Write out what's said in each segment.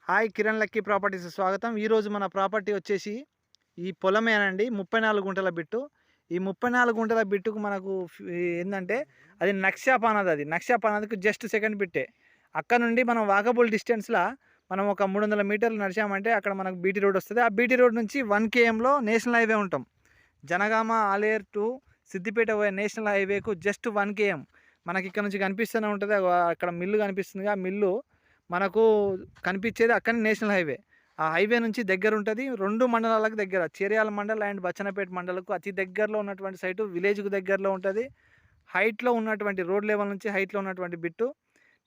Hi Kiran lucky properties స్వాగతం. ఈరోజు మన ప్రాపర్టీ వచ్చేసి ఈ పొలమేనండి. 34 గుంటల బిట్టు. ఈ 34 గుంటల బిట్టుకు మనకు ఏంటంటే అది నక్షాపానది. అది నక్షాపానదికి జస్ట్ సెకండ్ బిట్టే. అక్కడ నుండి మనం వాకబుల్ డిస్టెన్స్లో మనం ఒక 300 మీటర్లు నడిచామంటే అక్కడ మనకు బీటీ రోడ్ వస్తుంది. ఆ బీటీ రోడ్ నుంచి 1 kmలో నేషనల్ హైవే ఉంటాం. జనగామ ఆలేరు టు సిద్దిపేట పోయే నేషనల్ హైవేకు జస్ట్ 1 km. మనకి ఇక్కడ నుంచి కనిపిస్తూనే ఉంటుంది. అక్కడ మిల్లు కనిపిస్తుంది. ఆ మిల్లు మనకు కనిపించేది అక్కడనే నేషనల్ హైవే. ఆ హైవే నుంచి దగ్గర ఉంటుంది. 2 మండలాలకు దగ్గర, చేర్యాల మండల్ అండ్ బచ్చన్నపేట మండలకు అతి దగ్గరలో ఉన్నటువంటి సైటు, విలేజ్కు దగ్గరలో ఉంటుంది. హైట్లో ఉన్నటువంటి రోడ్ లెవెల్ నుంచి హైట్లో ఉన్నటువంటి బిట్టు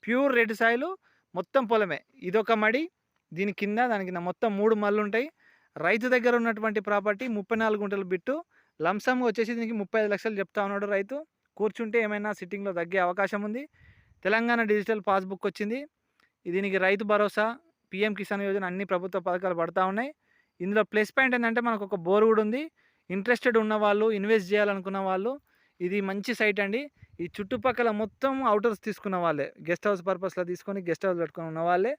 ప్యూర్ రెడ్ సాయిల్, మొత్తం పొలమే. ఇదొక మడి, దీని కింద దాని కింద మొత్తం 3 మళ్ళు ఉంటాయి. రైతు దగ్గర ఉన్నటువంటి ప్రాపర్టీ 34 గుంటల బిట్టు. లంసంగా వచ్చేసి దీనికి 35 లక్షలు చెప్తా ఉన్నాడు రైతు. కూర్చుంటే ఏమైనా సిట్టింగ్లో తగ్గే అవకాశం ఉంది. తెలంగాణ డిజిటల్ పాస్బుక్ వచ్చింది. దీనికి రైతు భరోసా, పీఎం కిసాన్ యోజన అన్ని ప్రభుత్వ పథకాలు పడతా ఉన్నాయి. ఇందులో ప్లస్ పాయింట్ ఏంటంటే మనకు ఒక బోర్ కూడా ఉంది. ఇంట్రెస్టెడ్ ఉన్న వాళ్ళు, ఇన్వెస్ట్ చేయాలనుకున్న వాళ్ళు ఇది మంచి సైట్ అండి. ఈ చుట్టుపక్కల మొత్తం అవుటర్స్ తీసుకున్న వాళ్ళే, గెస్ట్ హౌస్ పర్పస్లో తీసుకొని గెస్ట్ హౌస్ పెట్టుకుని ఉన్న వాళ్ళే.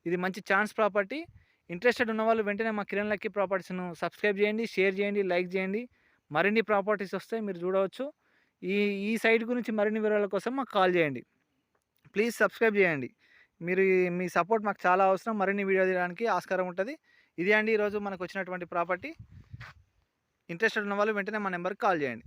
ఇది మంచి ఛాన్స్ ప్రాపర్టీ. ఇంట్రెస్టెడ్ ఉన్న వాళ్ళు వెంటనే మా కిరణ్ లక్కీ ప్రాపర్టీస్ను సబ్స్క్రైబ్ చేయండి, షేర్ చేయండి, లైక్ చేయండి. మరిన్ని ప్రాపర్టీస్ వస్తాయి, మీరు చూడవచ్చు. ఈ ఈ సైట్ గురించి మరిన్ని వివరాల కోసం మాకు కాల్ చేయండి. ప్లీజ్ సబ్స్క్రైబ్ చేయండి. మీరు మీ సపోర్ట్ మాకు చాలా అవసరం. మరిన్ని వీడియో తీయడానికి ఆస్కారం ఉంటుంది. ఇది అండి ఈరోజు మనకు వచ్చినటువంటి ప్రాపర్టీ. ఇంట్రెస్టెడ్ ఉన్న వాళ్ళు వెంటనే మా నెంబర్కి కాల్ చేయండి.